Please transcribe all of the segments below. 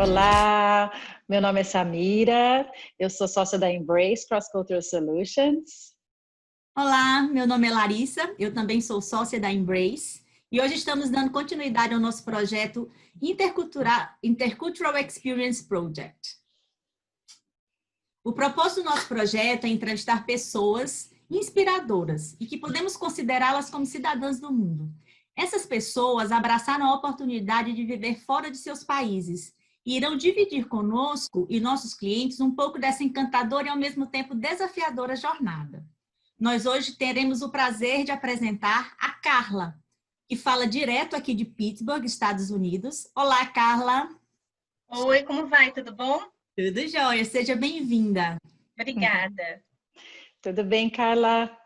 Olá, meu nome é Samira, eu sou sócia da Embrace Cross Cultural Solutions. Olá, meu nome é Larissa, eu também sou sócia da Embrace e hoje estamos dando continuidade ao nosso projeto Intercultural Experience Project. O propósito do nosso projeto é entrevistar pessoas inspiradoras e que podemos considerá-las como cidadãs do mundo. Essas pessoas abraçaram a oportunidade de viver fora de seus países e irão dividir conosco e nossos clientes um pouco dessa encantadora e ao mesmo tempo desafiadora jornada. Nós hoje teremos o prazer de apresentar a Carla, que fala direto aqui de Pittsburgh, Estados Unidos. Olá, Carla. Oi, como vai? Tudo bom? Tudo jóia, seja bem-vinda. Obrigada. Tudo bem, Carla?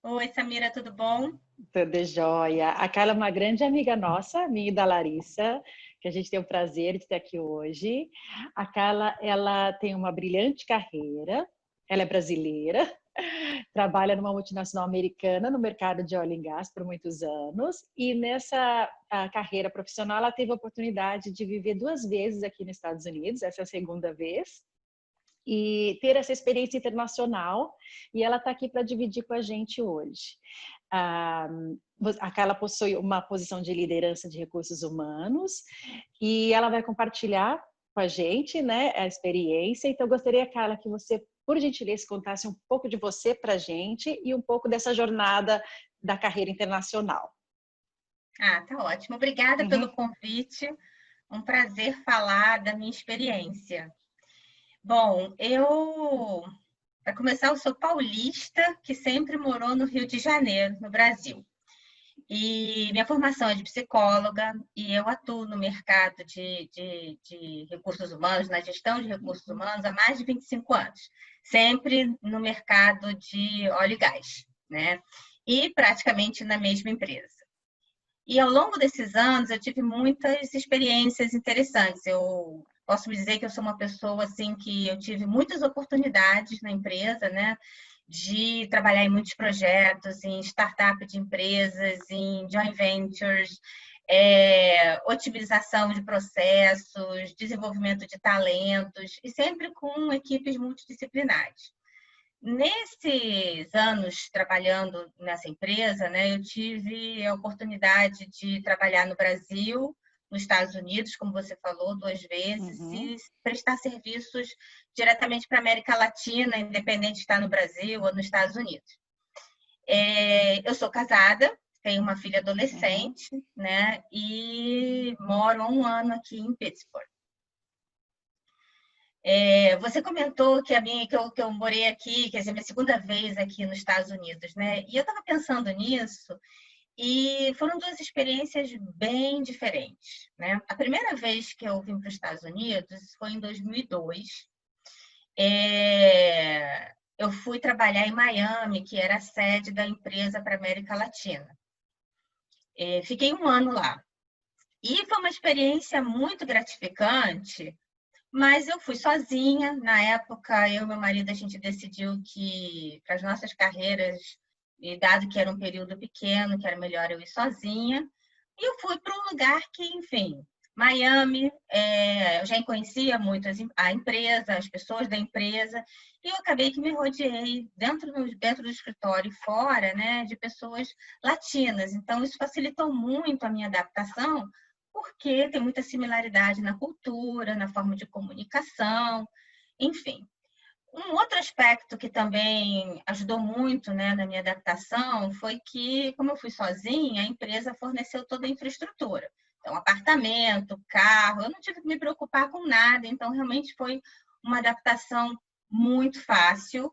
Oi, Samira, tudo bom? Tudo jóia. A Carla é uma grande amiga nossa, minha e da Larissa, que a gente tem o prazer de ter aqui hoje. A Carla, ela tem uma brilhante carreira, ela é brasileira, trabalha numa multinacional americana no mercado de óleo e gás por muitos anos e nessa carreira profissional ela teve a oportunidade de viver 2 vezes aqui nos Estados Unidos, essa é a segunda vez, e ter essa experiência internacional, e ela está aqui para dividir com a gente hoje. A Carla possui uma posição de liderança de recursos humanos e ela vai compartilhar com a gente, né, a experiência. Então, eu gostaria, Carla, que você, por gentileza, contasse um pouco de você para a gente e um pouco dessa jornada da carreira internacional. Tá ótimo. Obrigada pelo convite. Um prazer falar da minha experiência. Bom, para começar, eu sou paulista, que sempre morou no Rio de Janeiro, no Brasil. E minha formação é de psicóloga e eu atuo no mercado de recursos humanos, na gestão de recursos humanos há mais de 25 anos, sempre no mercado de óleo e gás, né? E praticamente na mesma empresa. E ao longo desses anos eu tive muitas experiências interessantes. Eu posso dizer que eu sou uma pessoa assim que eu tive muitas oportunidades na empresa, né? De trabalhar em muitos projetos, em startup de empresas, em joint ventures, otimização de processos, desenvolvimento de talentos, e sempre com equipes multidisciplinares. Nesses anos trabalhando nessa empresa, né, eu tive a oportunidade de trabalhar no Brasil, nos Estados Unidos, como você falou, 2 vezes, e prestar serviços diretamente para a América Latina, independente de estar no Brasil ou nos Estados Unidos. Eu sou casada, tenho uma filha adolescente, né, e moro há 1 ano aqui em Pittsburgh. Você comentou que eu morei aqui, quer dizer, minha segunda vez aqui nos Estados Unidos, né? E eu estava pensando nisso, e foram 2 experiências bem diferentes, né? A primeira vez que eu vim para os Estados Unidos foi em 2002. Eu fui trabalhar em Miami, que era a sede da empresa para a América Latina. Fiquei 1 ano lá. E foi uma experiência muito gratificante, mas eu fui sozinha. Na época, eu e meu marido, a gente decidiu que, para as nossas carreiras, e dado que era um período pequeno, que era melhor eu ir sozinha, e eu fui para um lugar que, enfim, Miami, eu já conhecia muito a empresa, as pessoas da empresa, e eu acabei que me rodeei dentro do escritório e fora, né, de pessoas latinas. Então, isso facilitou muito a minha adaptação, porque tem muita similaridade na cultura, na forma de comunicação, enfim. Um outro aspecto que também ajudou muito, né, na minha adaptação foi que, como eu fui sozinha, a empresa forneceu toda a infraestrutura. Então, apartamento, carro, eu não tive que me preocupar com nada, então realmente foi uma adaptação muito fácil.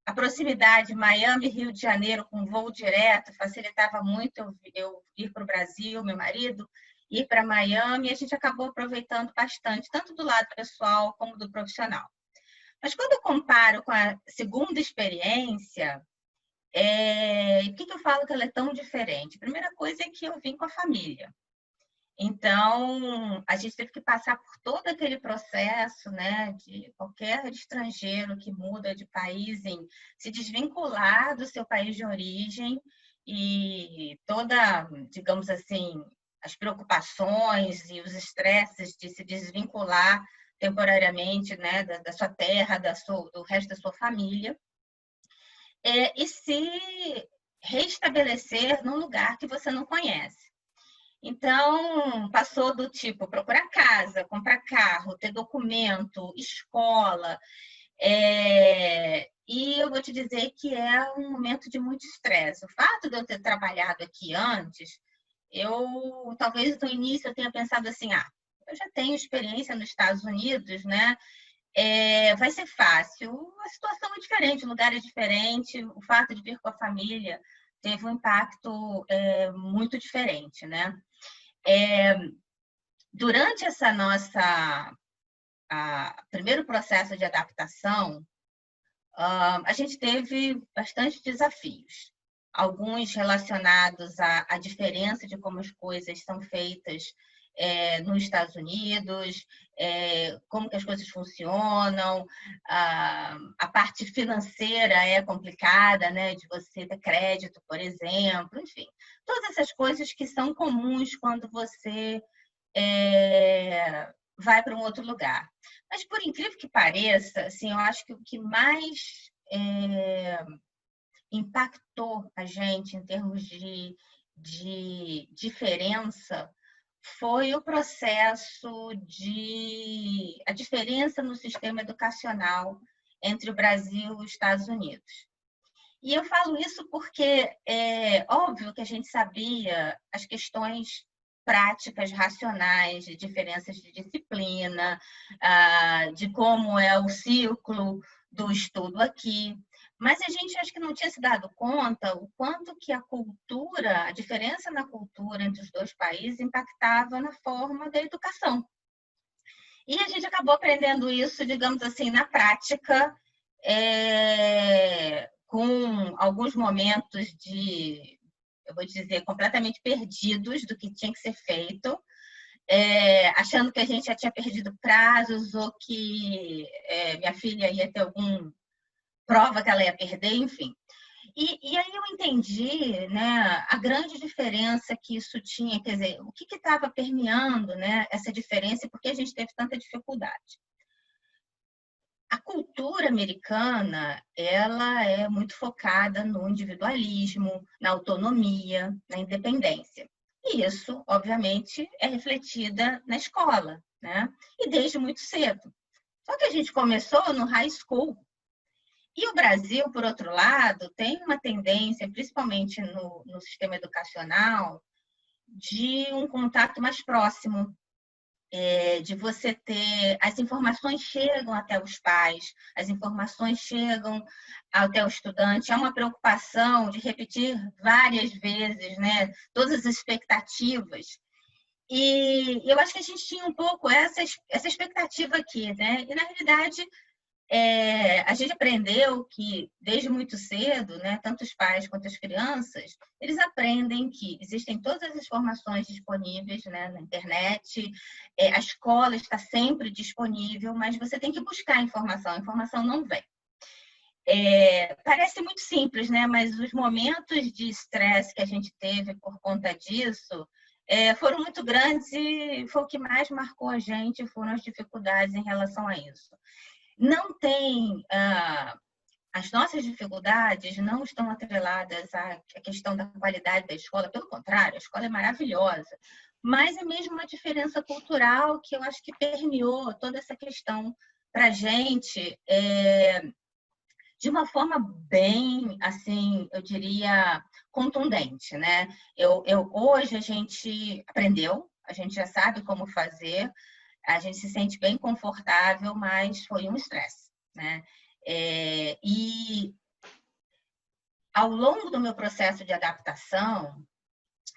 A proximidade Miami-Rio de Janeiro com voo direto facilitava muito eu ir para o Brasil, meu marido, ir para Miami, e a gente acabou aproveitando bastante, tanto do lado pessoal como do profissional. Mas quando eu comparo com a segunda experiência, por que eu falo que ela é tão diferente? A primeira coisa é que eu vim com a família. Então, a gente teve que passar por todo aquele processo, né, de qualquer estrangeiro que muda de país, em se desvincular do seu país de origem e toda, digamos assim, as preocupações e os estresses de se desvincular temporariamente, né, da sua terra, do resto da sua família, e se restabelecer num lugar que você não conhece. Então, passou do tipo procurar casa, comprar carro, ter documento, escola. E eu vou te dizer que é um momento de muito estresse. O fato de eu ter trabalhado aqui antes, talvez no início eu tenha pensado assim, eu já tenho experiência nos Estados Unidos, né? Vai ser fácil. A situação é diferente, o lugar é diferente, o fato de vir com a família teve um impacto muito diferente, né? Durante essa nossa primeiro processo de adaptação, a gente teve bastante desafios. Alguns relacionados à diferença de como as coisas são feitas nos Estados Unidos, como que as coisas funcionam, a parte financeira é complicada, né, de você ter crédito, por exemplo, enfim. Todas essas coisas que são comuns quando você vai para um outro lugar. Mas, por incrível que pareça, assim, eu acho que o que mais impactou a gente em termos de diferença foi o processo a diferença no sistema educacional entre o Brasil e os Estados Unidos. E eu falo isso porque é óbvio que a gente sabia as questões práticas, racionais, de diferenças de disciplina, de como é o ciclo do estudo aqui. Mas a gente acho que não tinha se dado conta o quanto que a diferença na cultura entre os dois países impactava na forma da educação. E a gente acabou aprendendo isso, digamos assim, na prática, com alguns momentos eu vou dizer, completamente perdidos do que tinha que ser feito, achando que a gente já tinha perdido prazos ou que minha filha ia ter alguma prova que ela ia perder, enfim. E aí eu entendi, né, a grande diferença que isso tinha, quer dizer, o que estava permeando, né, essa diferença e por que a gente teve tanta dificuldade. A cultura americana, ela é muito focada no individualismo, na autonomia, na independência. E isso, obviamente, é refletida na escola, né? E desde muito cedo. Só que a gente começou no high school. E o Brasil, por outro lado, tem uma tendência, principalmente no sistema educacional, de um contato mais próximo, de você ter... As informações chegam até os pais, as informações chegam até o estudante. É uma preocupação de repetir várias vezes, né, todas as expectativas. E eu acho que a gente tinha um pouco essa expectativa aqui, né? E, na realidade, a gente aprendeu que, desde muito cedo, né, tanto os pais quanto as crianças, eles aprendem que existem todas as informações disponíveis, né, na internet, a escola está sempre disponível, mas você tem que buscar a informação não vem. Parece muito simples, né, mas os momentos de estresse que a gente teve por conta disso foram muito grandes e foi o que mais marcou a gente, foram as dificuldades em relação a isso. Não tem... as nossas dificuldades não estão atreladas à questão da qualidade da escola, pelo contrário, a escola é maravilhosa, mas é mesmo uma diferença cultural que eu acho que permeou toda essa questão para a gente de uma forma bem, assim, eu diria, contundente, né? Hoje a gente aprendeu, a gente já sabe como fazer, a gente se sente bem confortável, mas foi um estresse, né? E ao longo do meu processo de adaptação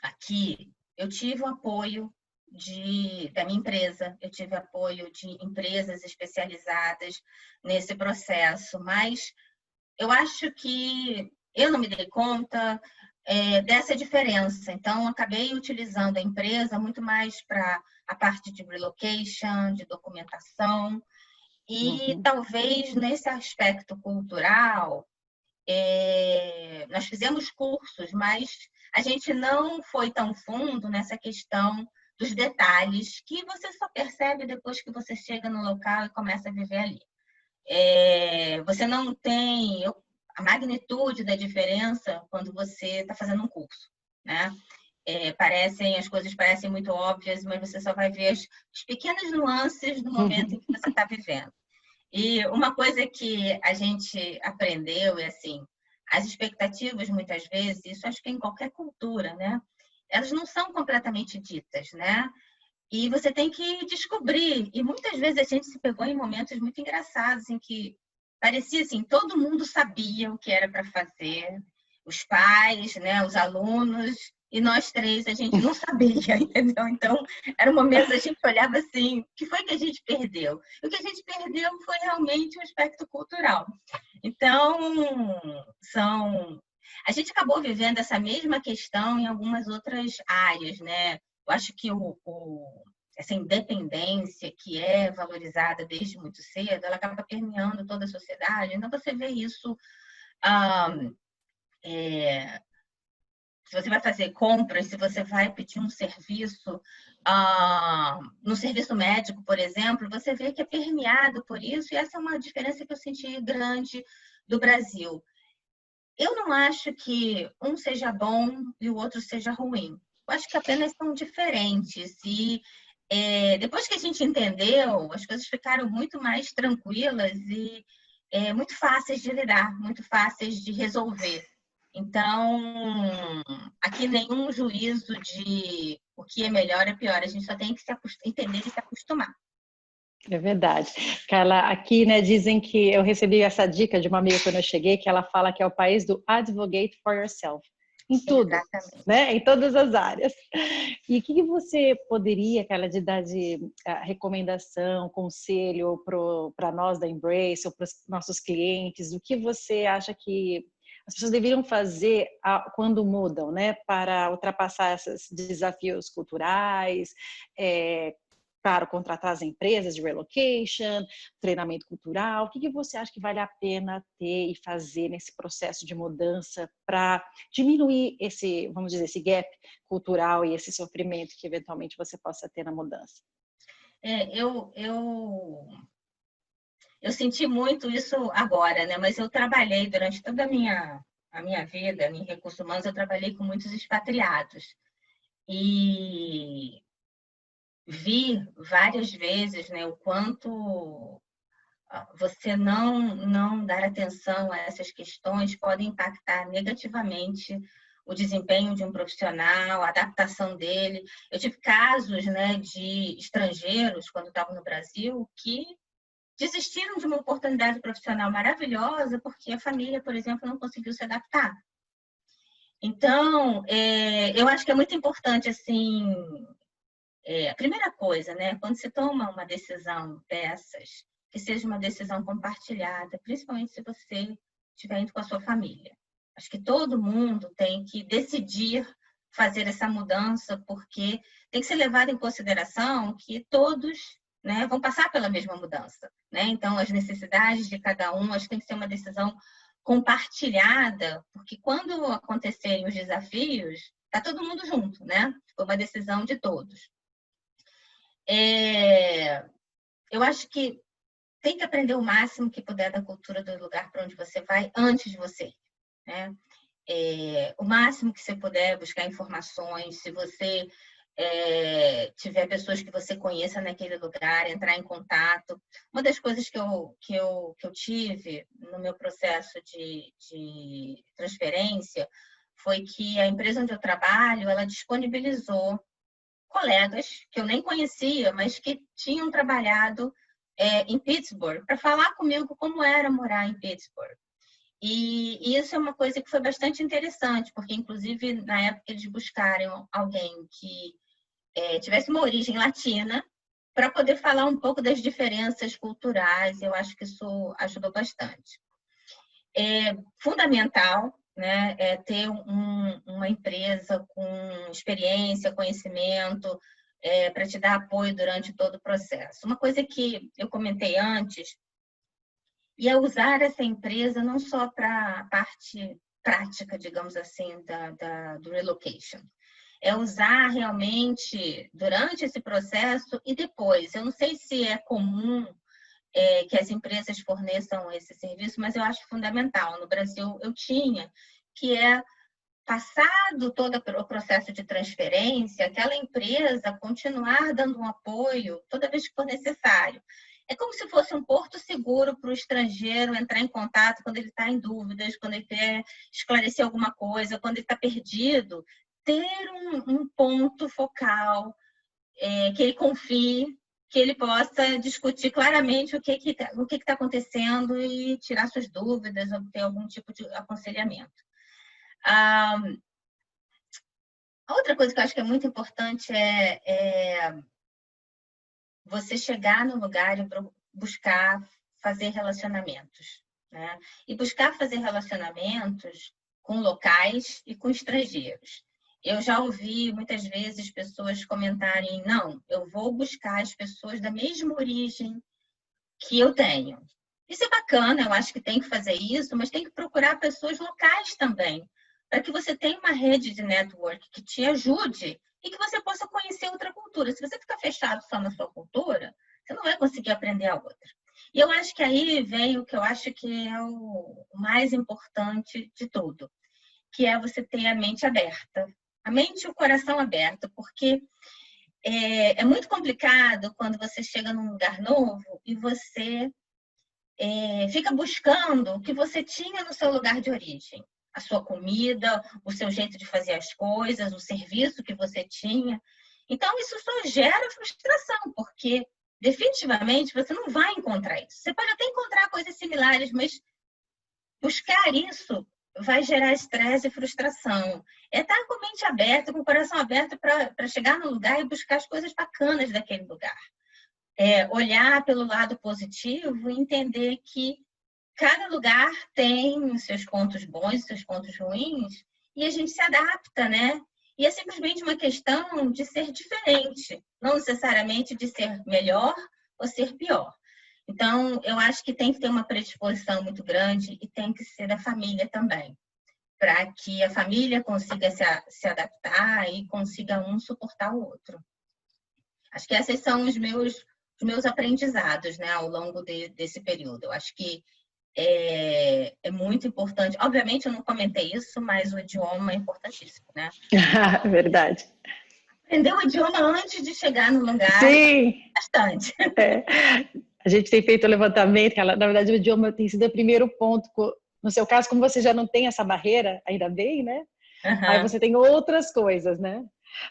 aqui, eu tive o apoio da minha empresa, eu tive apoio de empresas especializadas nesse processo, mas eu acho que eu não me dei conta dessa diferença. Então, acabei utilizando a empresa muito mais para a parte de relocation, de documentação, e talvez nesse aspecto cultural, nós fizemos cursos, mas a gente não foi tão fundo nessa questão dos detalhes que você só percebe depois que você chega no local e começa a viver ali. Você não tem a magnitude da diferença quando você está fazendo um curso, né? As coisas parecem muito óbvias, mas você só vai ver as pequenas nuances do momento em que você está vivendo. E uma coisa que a gente aprendeu é assim, as expectativas muitas vezes, isso acho que em qualquer cultura, né? Elas não são completamente ditas, né? E você tem que descobrir. E muitas vezes a gente se pegou em momentos muito engraçados em que parecia assim, todo mundo sabia o que era para fazer, os pais, né, os alunos, e nós três a gente não sabia, entendeu? Então, era um momento a gente olhava assim, o que foi que a gente perdeu? O que a gente perdeu foi realmente o aspecto cultural. Então, a gente acabou vivendo essa mesma questão em algumas outras áreas, né? Eu acho que essa independência que é valorizada desde muito cedo, ela acaba permeando toda a sociedade. Então, você vê isso... se você vai fazer compras, se você vai pedir um serviço, no serviço médico, por exemplo, você vê que é permeado por isso, e essa é uma diferença que eu senti grande do Brasil. Eu não acho que um seja bom e o outro seja ruim. Eu acho que apenas são diferentes. E depois que a gente entendeu, as coisas ficaram muito mais tranquilas e muito fáceis de lidar, muito fáceis de resolver. Então, aqui nenhum juízo de o que é melhor ou pior, a gente só tem que entender e se acostumar. É verdade. Carla, aqui, né, dizem que eu recebi essa dica de uma amiga quando eu cheguei, que ela fala que é o país do advocate for yourself. Em tudo, Exatamente. né? Em todas as áreas. E o que você poderia, Carla, de dar de recomendação, conselho para nós da Embrace ou para os nossos clientes? O que você acha que as pessoas deveriam fazer quando mudam, né? Para ultrapassar esses desafios culturais, claro, contratar as empresas de relocation, treinamento cultural. O que você acha que vale a pena ter e fazer nesse processo de mudança para diminuir esse, vamos dizer, esse gap cultural e esse sofrimento que eventualmente você possa ter na mudança? Eu senti muito isso agora, né? Mas eu trabalhei durante toda a minha vida em recursos humanos, eu trabalhei com muitos expatriados. E vi várias vezes, né, o quanto você não dar atenção a essas questões pode impactar negativamente o desempenho de um profissional, a adaptação dele. Eu tive casos, né, de estrangeiros, quando estavam no Brasil, que desistiram de uma oportunidade profissional maravilhosa porque a família, por exemplo, não conseguiu se adaptar. Então, eu acho que é muito importante, assim, a primeira coisa, né, quando se toma uma decisão dessas, que seja uma decisão compartilhada, principalmente se você estiver indo com a sua família. Acho que todo mundo tem que decidir fazer essa mudança, porque tem que ser levado em consideração que todos, né, vão passar pela mesma mudança, né? Então, as necessidades de cada um, acho que tem que ser uma decisão compartilhada, porque quando acontecerem os desafios, está todo mundo junto, né? Foi uma decisão de todos. Eu acho que tem que aprender o máximo que puder da cultura do lugar para onde você vai antes de você ir, né? O máximo que você puder buscar informações, se você tiver pessoas que você conheça naquele lugar, entrar em contato. Uma das coisas que eu tive no meu processo de transferência foi que a empresa onde eu trabalho, ela disponibilizou colegas que eu nem conhecia, mas que tinham trabalhado em Pittsburgh, para falar comigo como era morar em Pittsburgh. E isso é uma coisa que foi bastante interessante, porque, inclusive, na época eles buscaram alguém que tivesse uma origem latina para poder falar um pouco das diferenças culturais. Eu acho que isso ajudou bastante. É fundamental, né, ter uma empresa com experiência, conhecimento, para te dar apoio durante todo o processo. Uma coisa que eu comentei antes, e é usar essa empresa não só para a parte prática, digamos assim, do relocation. É usar realmente durante esse processo e depois. Eu não sei se é comum que as empresas forneçam esse serviço, mas eu acho fundamental. No Brasil, eu tinha, que é passado todo o processo de transferência, aquela empresa continuar dando um apoio toda vez que for necessário. É como se fosse um porto seguro para o estrangeiro entrar em contato quando ele está em dúvidas, quando ele quer esclarecer alguma coisa, quando ele está perdido. Ter um ponto focal, que ele confie, que ele possa discutir claramente o que está acontecendo e tirar suas dúvidas, obter algum tipo de aconselhamento. A outra coisa que eu acho que é muito importante é você chegar no lugar e buscar fazer relacionamentos, né? E buscar fazer relacionamentos com locais e com estrangeiros. Eu já ouvi muitas vezes pessoas comentarem, não, eu vou buscar as pessoas da mesma origem que eu tenho. Isso é bacana, eu acho que tem que fazer isso, mas tem que procurar pessoas locais também, para que você tenha uma rede de network que te ajude e que você possa conhecer outra cultura. Se você ficar fechado só na sua cultura, você não vai conseguir aprender a outra. E eu acho que aí vem o que eu acho que é o mais importante de tudo, que é você ter a mente aberta. A mente e o coração aberto, porque é muito complicado quando você chega num lugar novo e você fica buscando o que você tinha no seu lugar de origem. A sua comida, o seu jeito de fazer as coisas, o serviço que você tinha. Então, isso só gera frustração, porque definitivamente você não vai encontrar isso. Você pode até encontrar coisas similares, mas buscar isso vai gerar estresse e frustração. É estar com a mente aberta, com o coração aberto para chegar no lugar e buscar as coisas bacanas daquele lugar. Olhar pelo lado positivo e entender que cada lugar tem os seus pontos bons, seus pontos ruins, e a gente se adapta, né? E é simplesmente uma questão de ser diferente, não necessariamente de ser melhor ou ser pior. Então, eu acho que tem que ter uma predisposição muito grande e tem que ser da família também, para que a família consiga se adaptar e consiga um suportar o outro. Acho que esses são os meus aprendizados, né, ao longo desse período. Eu acho que é muito importante. Obviamente, eu não comentei isso, mas o idioma é importantíssimo, né? Verdade. Aprender o idioma antes de chegar no lugar. Sim. Bastante. A gente tem feito o levantamento, que na verdade o idioma tem sido o primeiro ponto. No seu caso, como você já não tem essa barreira, ainda bem, né? Uhum. Aí você tem outras coisas, né?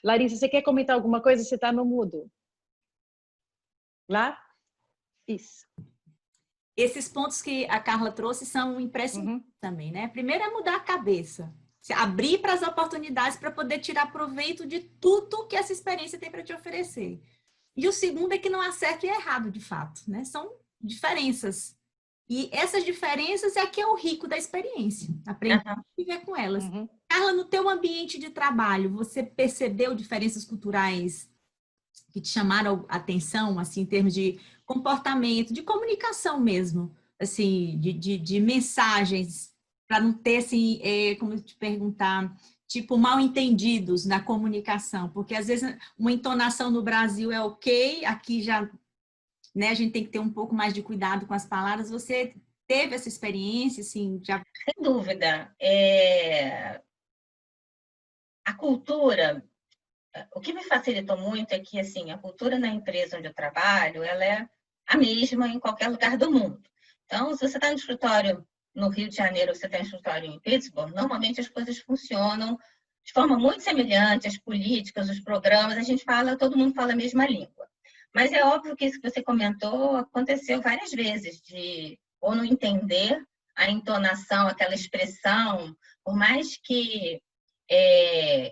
Larissa, você quer comentar alguma coisa? Você está no mudo. Lá? Isso. Esses pontos que a Carla trouxe são imprescindíveis também, né? Primeiro é mudar a cabeça. Se abrir para as oportunidades para poder tirar proveito de tudo que essa experiência tem para te oferecer. E o segundo é que não há certo e errado, de fato, né? São diferenças. E essas diferenças é que é o rico da experiência. Aprender a viver com elas. Carla, no teu ambiente de trabalho, você percebeu diferenças culturais que te chamaram a atenção, assim, em termos de comportamento, de comunicação mesmo, assim, de mensagens, para não ter, assim, como eu te perguntar, tipo, mal entendidos na comunicação, porque às vezes uma entonação no Brasil é ok, aqui já, né, a gente tem que ter um pouco mais de cuidado com as palavras. Você teve essa experiência, assim, já... Sem dúvida. A cultura, o que me facilitou muito é que, assim, a cultura na empresa onde eu trabalho, ela é a mesma em qualquer lugar do mundo. Então, se você está no escritório no Rio de Janeiro, ou você está no escritório em Pittsburgh, normalmente as coisas funcionam de forma muito semelhante, as políticas, os programas, todo mundo fala a mesma língua. Mas é óbvio que isso que você comentou aconteceu várias vezes, de ou não entender a entonação, aquela expressão, por mais que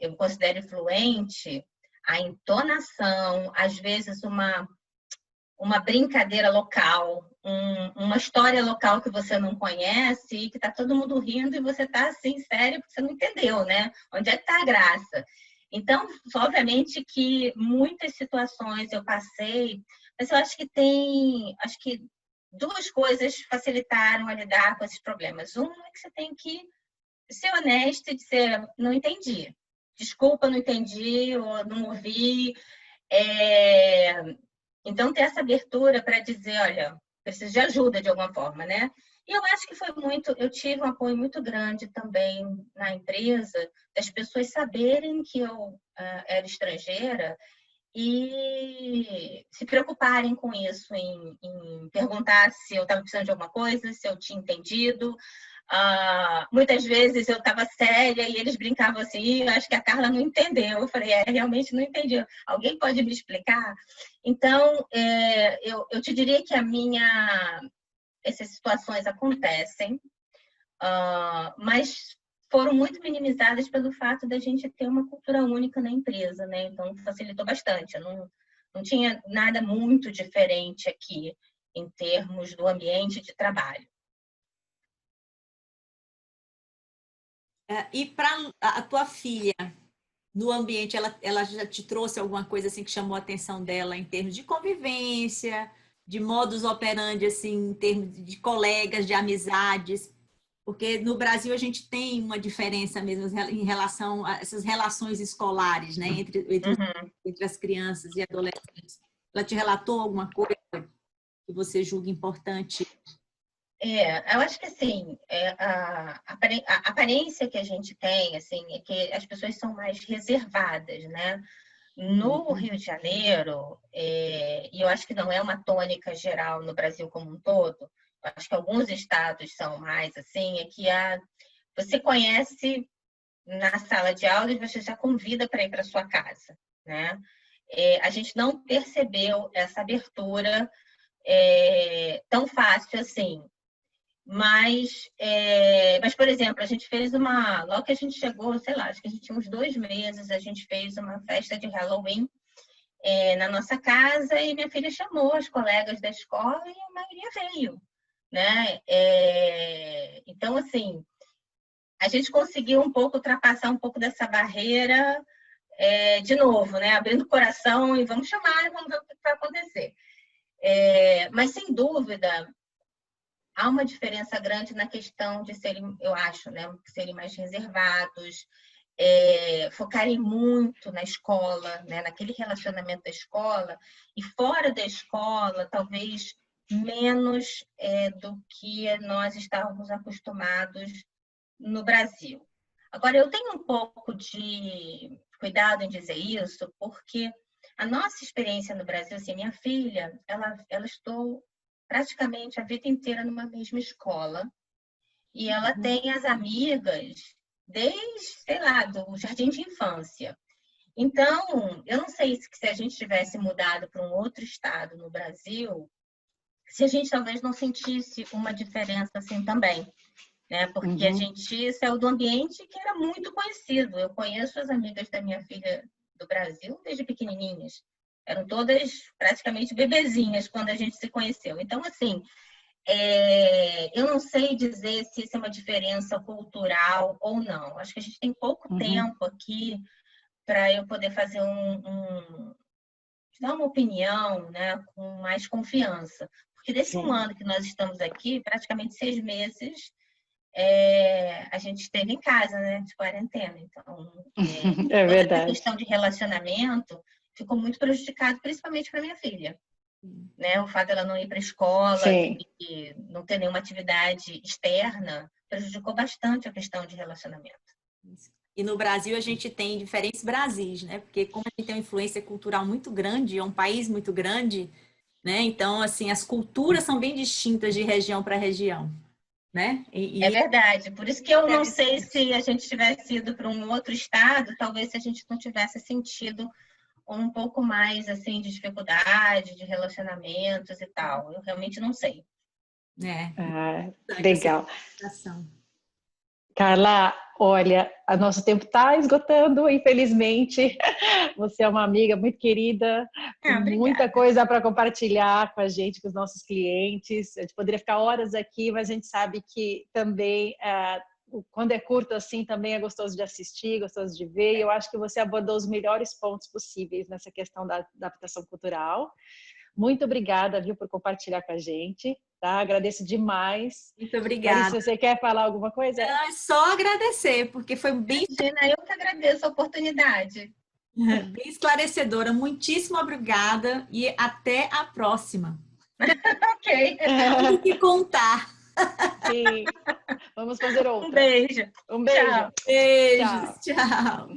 eu me considere fluente, a entonação, às vezes uma brincadeira local, uma história local que você não conhece e que está todo mundo rindo e você está assim, sério, porque você não entendeu, né? Onde é que está a graça? Então, obviamente que muitas situações eu passei, mas eu acho que duas coisas facilitaram a lidar com esses problemas. Uma é que você tem que ser honesta e dizer, não entendi. Desculpa, não entendi, ou não ouvi. Então, ter essa abertura para dizer, olha, preciso de ajuda de alguma forma, né? E eu acho que foi muito, eu tive um apoio muito grande também na empresa, das pessoas saberem que eu era estrangeira e se preocuparem com isso, em perguntar se eu estava precisando de alguma coisa, se eu tinha entendido. Muitas vezes eu estava séria e eles brincavam assim, acho que a Carla não entendeu. Eu falei, realmente não entendi. Alguém pode me explicar? Então, eu te diria que essas situações acontecem, mas foram muito minimizadas pelo fato da gente ter uma cultura única na empresa, né? Então, facilitou bastante. Não tinha nada muito diferente aqui em termos do ambiente de trabalho. E para a tua filha, no ambiente, ela já te trouxe alguma coisa assim que chamou a atenção dela em termos de convivência, de modus operandi, assim, em termos de colegas, de amizades? Porque no Brasil a gente tem uma diferença mesmo em relação a essas relações escolares, né, entre as crianças e adolescentes. Ela te relatou alguma coisa que você julga importante? Eu acho que assim, a aparência que a gente tem, assim, é que as pessoas são mais reservadas, né? No Rio de Janeiro, e eu acho que não é uma tônica geral no Brasil como um todo, eu acho que alguns estados são mais assim, é que você conhece na sala de aula e você já convida para ir para sua casa, né? A gente não percebeu essa abertura tão fácil assim. Mas, por exemplo, a gente fez logo que a gente chegou, sei lá, acho que a gente tinha uns 2 meses, a gente fez uma festa de Halloween na nossa casa e minha filha chamou as colegas da escola e a maioria veio, né? Então, assim, a gente conseguiu ultrapassar um pouco dessa barreira de novo, né? Abrindo o coração e vamos chamar e vamos ver o que vai acontecer. Mas, sem dúvida, há uma diferença grande na questão de serem, eu acho, né, serem mais reservados, focarem muito na escola, né, naquele relacionamento da escola, e fora da escola, talvez menos do que nós estávamos acostumados no Brasil. Agora, eu tenho um pouco de cuidado em dizer isso, porque a nossa experiência no Brasil, assim, minha filha, ela estou praticamente a vida inteira numa mesma escola. E ela tem as amigas desde, sei lá, do jardim de infância. Então, eu não sei se a gente tivesse mudado para um outro estado no Brasil, se a gente talvez não sentisse uma diferença assim também, né? Porque a gente saiu do ambiente que era muito conhecido. Eu conheço as amigas da minha filha do Brasil desde pequenininhas. Eram todas praticamente bebezinhas quando a gente se conheceu. Então, assim, eu não sei dizer se isso é uma diferença cultural ou não. Acho que a gente tem pouco tempo aqui para eu poder fazer dar uma opinião, né, com mais confiança. Porque desse um ano que nós estamos aqui, praticamente 6 meses, a gente esteve em casa, né, de quarentena. Então, é toda verdade. essa questão de relacionamento ficou muito prejudicado, principalmente para minha filha. Né? O fato dela não ir para a escola e não ter nenhuma atividade externa prejudicou bastante a questão de relacionamento. E no Brasil a gente tem diferentes Brasis, né? Porque como a gente tem uma influência cultural muito grande, é um país muito grande, né? Então, assim, as culturas são bem distintas de região para região, né? É verdade. Por isso que eu não sei se a gente tivesse ido para um outro estado, talvez se a gente não tivesse sentido um pouco mais assim de dificuldade, de relacionamentos e tal. Eu realmente não sei. Legal. Carla, olha, o nosso tempo está esgotando, infelizmente. Você é uma amiga muito querida, com muita coisa para compartilhar com a gente, com os nossos clientes. A gente poderia ficar horas aqui, mas a gente sabe que também, quando é curto assim, também é gostoso de assistir, gostoso de ver. E eu acho que você abordou os melhores pontos possíveis nessa questão da adaptação cultural. Muito obrigada, viu, por compartilhar com a gente. Tá? Agradeço demais. Muito obrigada. Larissa, você quer falar alguma coisa? É só agradecer, porque foi bem, Imagina, eu que agradeço a oportunidade. bem esclarecedora. Muitíssimo obrigada e até a próxima. Ok. Tem que contar. Sim. Vamos fazer outra. Um beijo. Um beijo. Tchau. Beijos. Tchau.